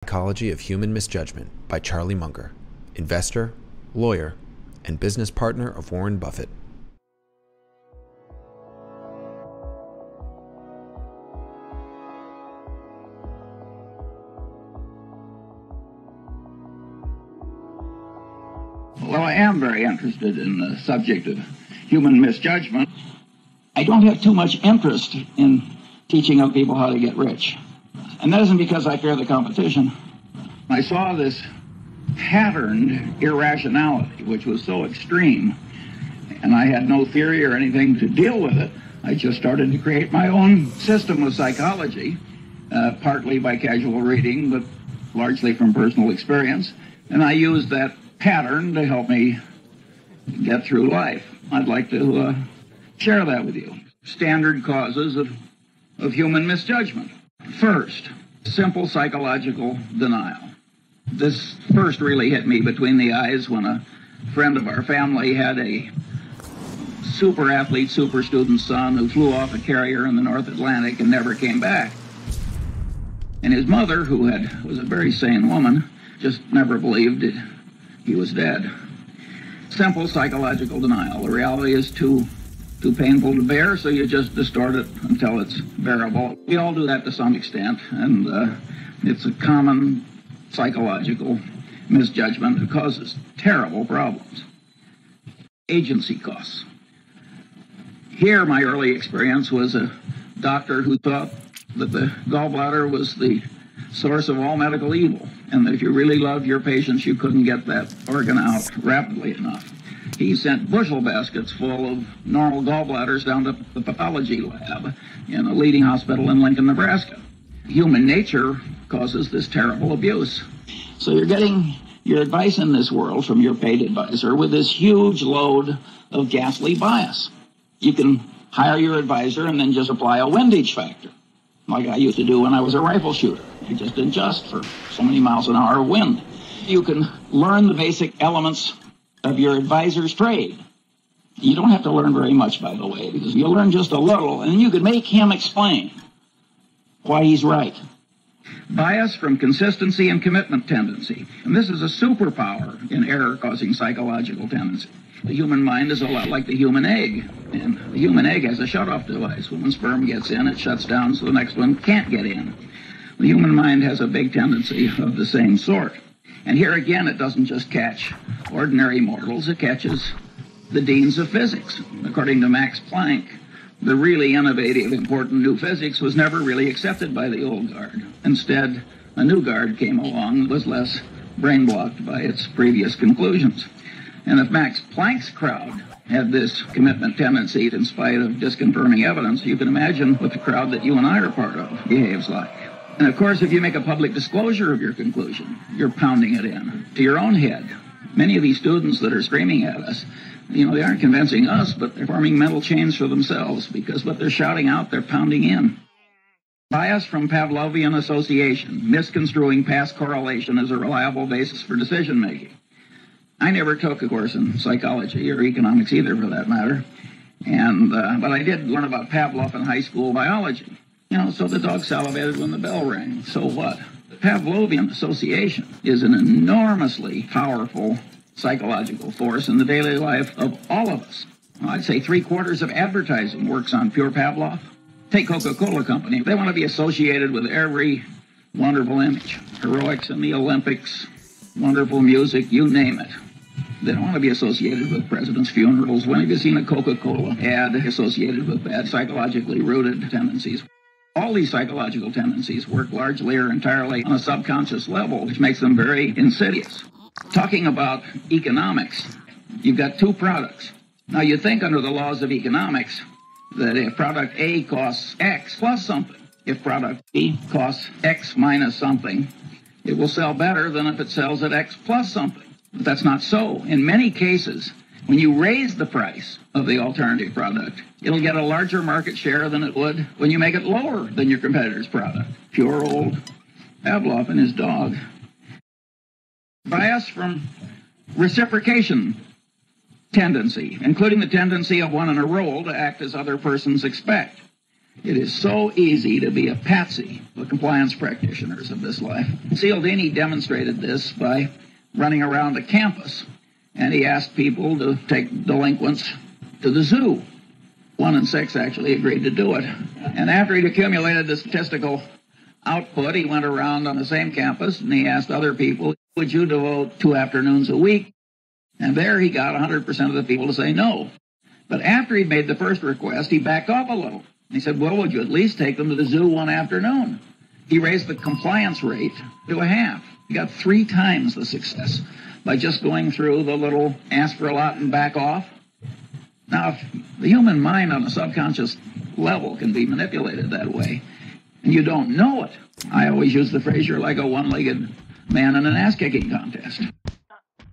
Psychology of Human Misjudgment by Charlie Munger, investor, lawyer, and business partner of Warren Buffett. Well, I am very interested in the subject of human misjudgment. I don't have too much interest in teaching other people how to get rich. And that isn't because I fear the competition. I saw this patterned irrationality, which was so extreme, and I had no theory or anything to deal with it. I just started to create my own system of psychology, partly by casual reading, but largely from personal experience. And I used that pattern to help me get through life. I'd like to share that with you. Standard causes of human misjudgment. First, simple psychological denial. This first really hit me between the eyes when a friend of our family had a super athlete, super student son who flew off a carrier in the North Atlantic and never came back. And his mother, who was a very sane woman, just never believed it. He was dead. Simple psychological denial. The reality is too painful to bear, so you just distort it until it's bearable. We all do that to some extent, and it's a common psychological misjudgment that causes terrible problems. Agency costs. Here, my early experience was a doctor who thought that the gallbladder was the source of all medical evil, and that if you really loved your patients, you couldn't get that organ out rapidly enough. He sent bushel baskets full of normal gallbladders down to the pathology lab in a leading hospital in Lincoln, Nebraska. Human nature causes this terrible abuse. So you're getting your advice in this world from your paid advisor with this huge load of ghastly bias. You can hire your advisor and then just apply a windage factor, like I used to do when I was a rifle shooter. You just adjust for so many miles an hour of wind. You can learn the basic elements of your advisor's trade. You don't have to learn very much, by the way, because you learn just a little, and you can make him explain why he's right. Bias from consistency and commitment tendency. And this is a superpower in error-causing psychological tendency. The human mind is a lot like the human egg, and the human egg has a shut-off device. When one sperm gets in, it shuts down so the next one can't get in. The human mind has a big tendency of the same sort. And here again, it doesn't just catch ordinary mortals, it catches the deans of physics. According to Max Planck, the really innovative, important new physics was never really accepted by the old guard. Instead, a new guard came along that was less brain-blocked by its previous conclusions. And if Max Planck's crowd had this commitment tendency in spite of disconfirming evidence, you can imagine what the crowd that you and I are part of behaves like. And of course, if you make a public disclosure of your conclusion, you're pounding it in to your own head. Many of these students that are screaming at us, they aren't convincing us, but they're forming mental chains for themselves because what they're shouting out, they're pounding in. Bias from Pavlovian association, misconstruing past correlation as a reliable basis for decision-making. I never took a course in psychology or economics either, for that matter, but I did learn about Pavlov in high school biology. So the dog salivated when the bell rang. So what? The Pavlovian association is an enormously powerful psychological force in the daily life of all of us. I'd say 3/4 of advertising works on pure Pavlov. Take Coca-Cola Company. They want to be associated with every wonderful image. Heroics in the Olympics, wonderful music, you name it. They don't want to be associated with presidents' funerals. When have you seen a Coca-Cola ad associated with bad psychologically rooted tendencies? All these psychological tendencies work largely or entirely on a subconscious level, which makes them very insidious. Talking about economics, you've got two products. Now, you think under the laws of economics that if product A costs X plus something, if product B costs X minus something, it will sell better than if it sells at X plus something. But that's not so. In many cases, when you raise the price of the alternative product, it'll get a larger market share than it would when you make it lower than your competitor's product. Pure old Pavlov and his dog. Bias from reciprocation tendency, including the tendency of one in a role to act as other persons expect. It is so easy to be a patsy, the compliance practitioners of this life. Cialdini demonstrated this by running around a campus, and he asked people to take delinquents to the zoo. 1 in 6 actually agreed to do it. And after he'd accumulated the statistical output, he went around on the same campus, and he asked other people, would you devote 2 afternoons a week? And there he got 100% of the people to say no. But after he'd made the first request, he backed off a little. He said, well, would you at least take them to the zoo 1 afternoon? He raised the compliance rate to a half. He got 3 times the success by just going through the little ask for a lot and back off. Now, if the human mind on a subconscious level can be manipulated that way, and you don't know it, I always use the phrase, you're like a one-legged man in an ass-kicking contest.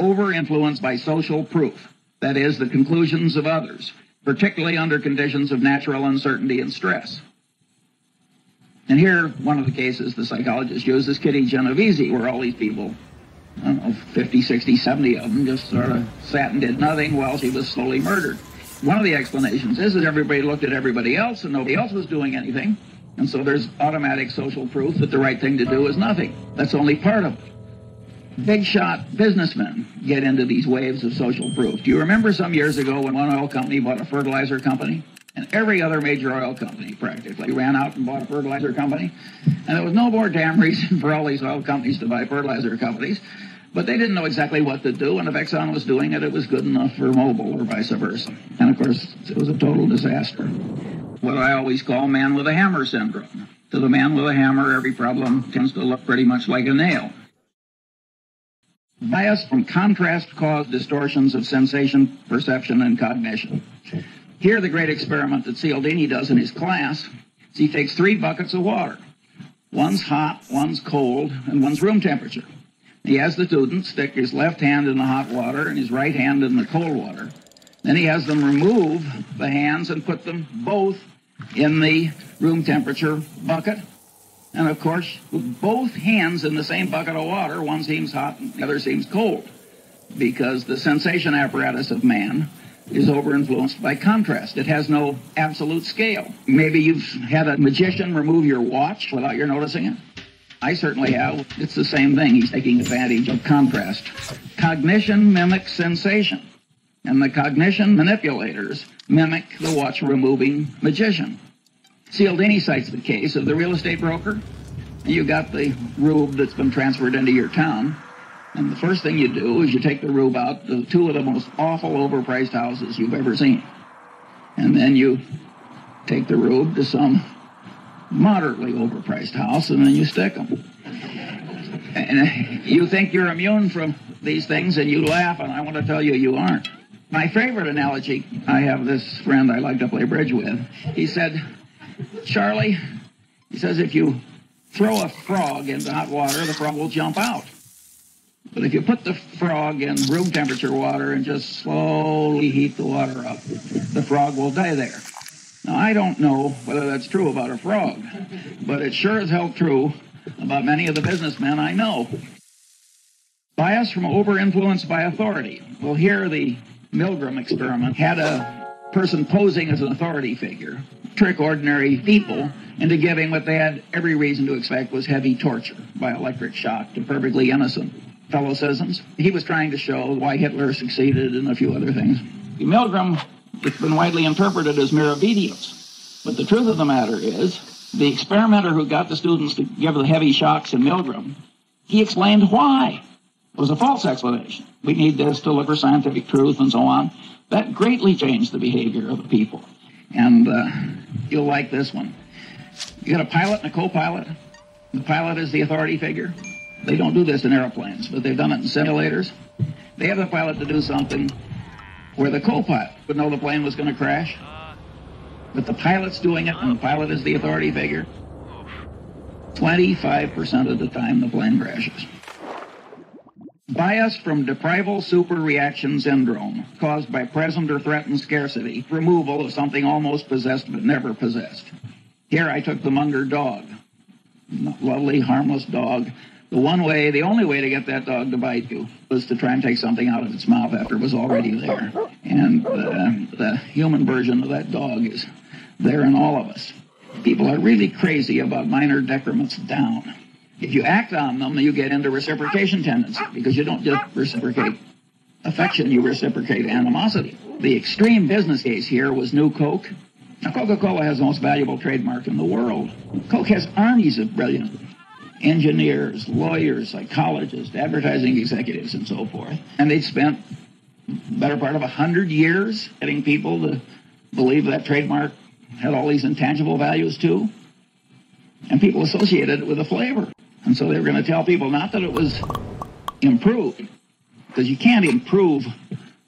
Over-influenced by social proof, that is, the conclusions of others, particularly under conditions of natural uncertainty and stress. And here, one of the cases the psychologist used is Kitty Genovese, where all these people, I don't know, 50, 60, 70 of them just sort of sat and did nothing while she was slowly murdered. One of the explanations is that everybody looked at everybody else and nobody else was doing anything, and so there's automatic social proof that the right thing to do is nothing. That's only part of it. Big shot businessmen get into these waves of social proof. Do you remember some years ago when one oil company bought a fertilizer company? And every other major oil company practically ran out and bought a fertilizer company. And there was no more damn reason for all these oil companies to buy fertilizer companies. But they didn't know exactly what to do, and if Exxon was doing it, it was good enough for Mobil or vice versa. And of course, it was a total disaster. What I always call man with a hammer syndrome. To the man with a hammer, every problem tends to look pretty much like a nail. Bias from contrast cause distortions of sensation, perception, and cognition. Here, the great experiment that Cialdini does in his class is he takes 3 buckets of water. One's hot, one's cold, and one's room temperature. He has the student stick his left hand in the hot water and his right hand in the cold water. Then he has them remove the hands and put them both in the room temperature bucket. And, of course, with both hands in the same bucket of water, one seems hot and the other seems cold, because the sensation apparatus of man is over-influenced by contrast. It has no absolute scale. Maybe you've had a magician remove your watch without your noticing it. I certainly have. It's the same thing. He's taking advantage of contrast. Cognition mimics sensation, and the cognition manipulators mimic the watch-removing magician. Cialdini cites the case of the real estate broker. You got the rube that's been transferred into your town, and the first thing you do is you take the rube out to 2 of the most awful overpriced houses you've ever seen. And then you take the rube to some moderately overpriced house, and then you stick them. And you think you're immune from these things, and you laugh, and I want to tell you, you aren't. My favorite analogy, I have this friend I like to play bridge with. He said, Charlie, he says, if you throw a frog into hot water, the frog will jump out. But if you put the frog in room temperature water and just slowly heat the water up, the frog will die there. Now, I don't know whether that's true about a frog, but it sure as hell true about many of the businessmen I know. Bias from over-influence by authority. Well, here the Milgram experiment had a person posing as an authority figure trick ordinary people into giving what they had every reason to expect was heavy torture by electric shock to perfectly innocent fellow citizens. He was trying to show why Hitler succeeded and a few other things. Milgram, it's been widely interpreted as mere obedience. But the truth of the matter is, the experimenter who got the students to give the heavy shocks in Milgram, he explained why. It was a false explanation. We need this to look for scientific truth and so on. That greatly changed the behavior of the people. And you'll like this one. You got a pilot and a co-pilot. The pilot is the authority figure. They don't do this in airplanes, but they've done it in simulators. They have the pilot to do something where the co-pilot would know the plane was going to crash. But the pilot's doing it, and the pilot is the authority figure. 25% of the time, the plane crashes. Bias from deprival superreaction syndrome, caused by present or threatened scarcity, removal of something almost possessed but never possessed. Here I took the Munger dog, lovely, harmless dog. The only way to get that dog to bite you was to try and take something out of its mouth after it was already there. And the human version of that dog is there in all of us. People are really crazy about minor decrements down. If you act on them, you get into reciprocation tendency, because you don't just reciprocate affection, you reciprocate animosity. The extreme business case here was New Coke. Now, Coca-Cola has the most valuable trademark in the world. Coke has armies of brilliant engineers, lawyers, psychologists, advertising executives, and so forth. And they'd spent the better part of 100 years getting people to believe that trademark had all these intangible values too. And people associated it with a flavor. And so they were going to tell people not that it was improved, because you can't improve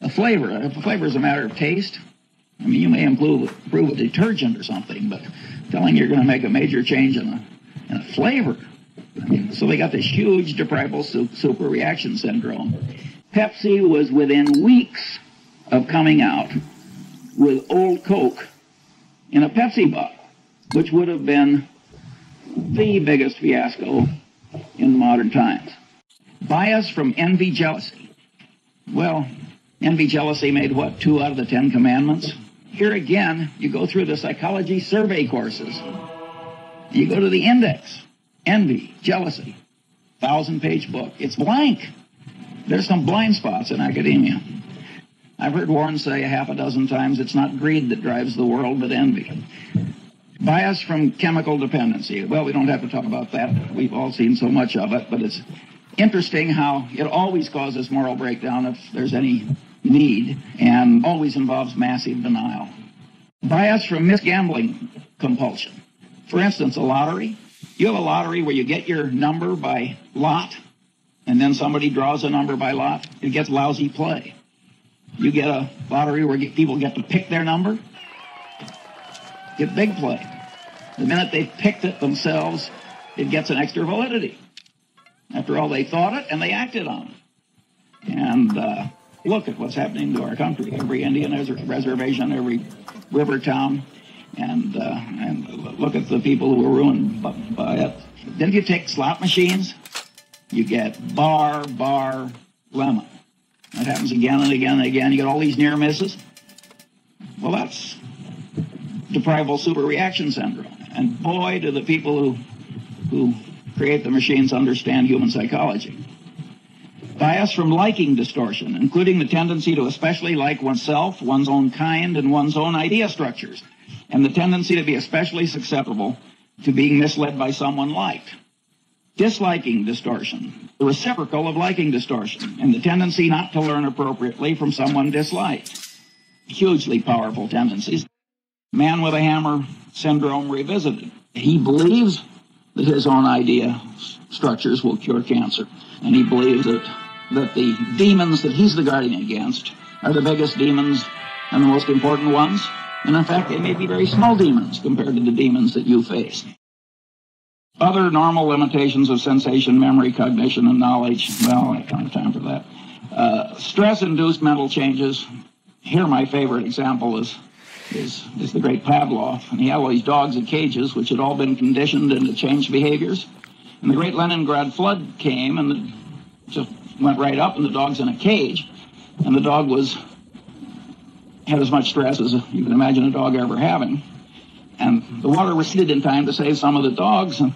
a flavor. If a flavor is a matter of taste, I mean, you may improve a detergent or something, but telling you're going to make a major change in a flavor. I mean, so they got this huge deprival super reaction syndrome. Pepsi was within weeks of coming out with Old Coke in a Pepsi bottle, which would have been the biggest fiasco in modern times. Bias from envy, jealousy. Well, envy, jealousy made what, 2 out of the 10 commandments? Here again, you go through the psychology survey courses. You go to the index. Envy, jealousy, 1,000-page book. It's blank. There's some blind spots in academia. I've heard Warren say a half a dozen times, it's not greed that drives the world, but envy. Bias from chemical dependency. Well, we don't have to talk about that. We've all seen so much of it, but it's interesting how it always causes moral breakdown if there's any need, and always involves massive denial. Bias from misgambling compulsion. For instance, a lottery. You have a lottery where you get your number by lot, and then somebody draws a number by lot. It gets lousy play. You get a lottery where people get to pick their number. Get big play. The minute they've picked it themselves, it gets an extra validity. After all, they thought it and they acted on it. And look at what's happening to our country. Every Indian reservation, every river town, and look at the people who were ruined by it. Then you take slot machines, you get bar, lemon. That happens again and again and again. You get all these near misses. Well, that's deprival super reaction syndrome. And boy, do the people who create the machines understand human psychology. Bias from liking distortion, including the tendency to especially like oneself, one's own kind, and one's own idea structures, and the tendency to be especially susceptible to being misled by someone liked. Disliking distortion, the reciprocal of liking distortion, and the tendency not to learn appropriately from someone disliked. Hugely powerful tendencies. Man with a hammer syndrome revisited. He believes that his own idea structures will cure cancer, and he believes that the demons that he's the guardian against are the biggest demons and the most important ones, and in fact they may be very small demons compared to the demons that you face. Other normal limitations of sensation, memory, cognition, and knowledge, well, I don't have time for that. Stress-induced mental changes. Here my favorite example is the great Pavlov, and he had all these dogs in cages which had all been conditioned into changed behaviors. And the great Leningrad flood came, and just went right up, and the dog's in a cage, and the dog had as much stress as you can imagine a dog ever having. And the water receded in time to save some of the dogs, and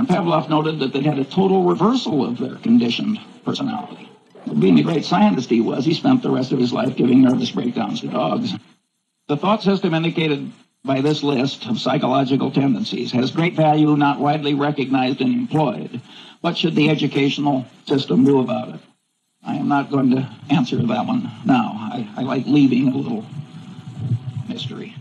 Pavlov noted that they had a total reversal of their conditioned personality. Being the great scientist he was, he spent the rest of his life giving nervous breakdowns to dogs. The thought system indicated by this list of psychological tendencies has great value, not widely recognized and employed. What should the educational system do about it? I am not going to answer that one now. I like leaving a little mystery.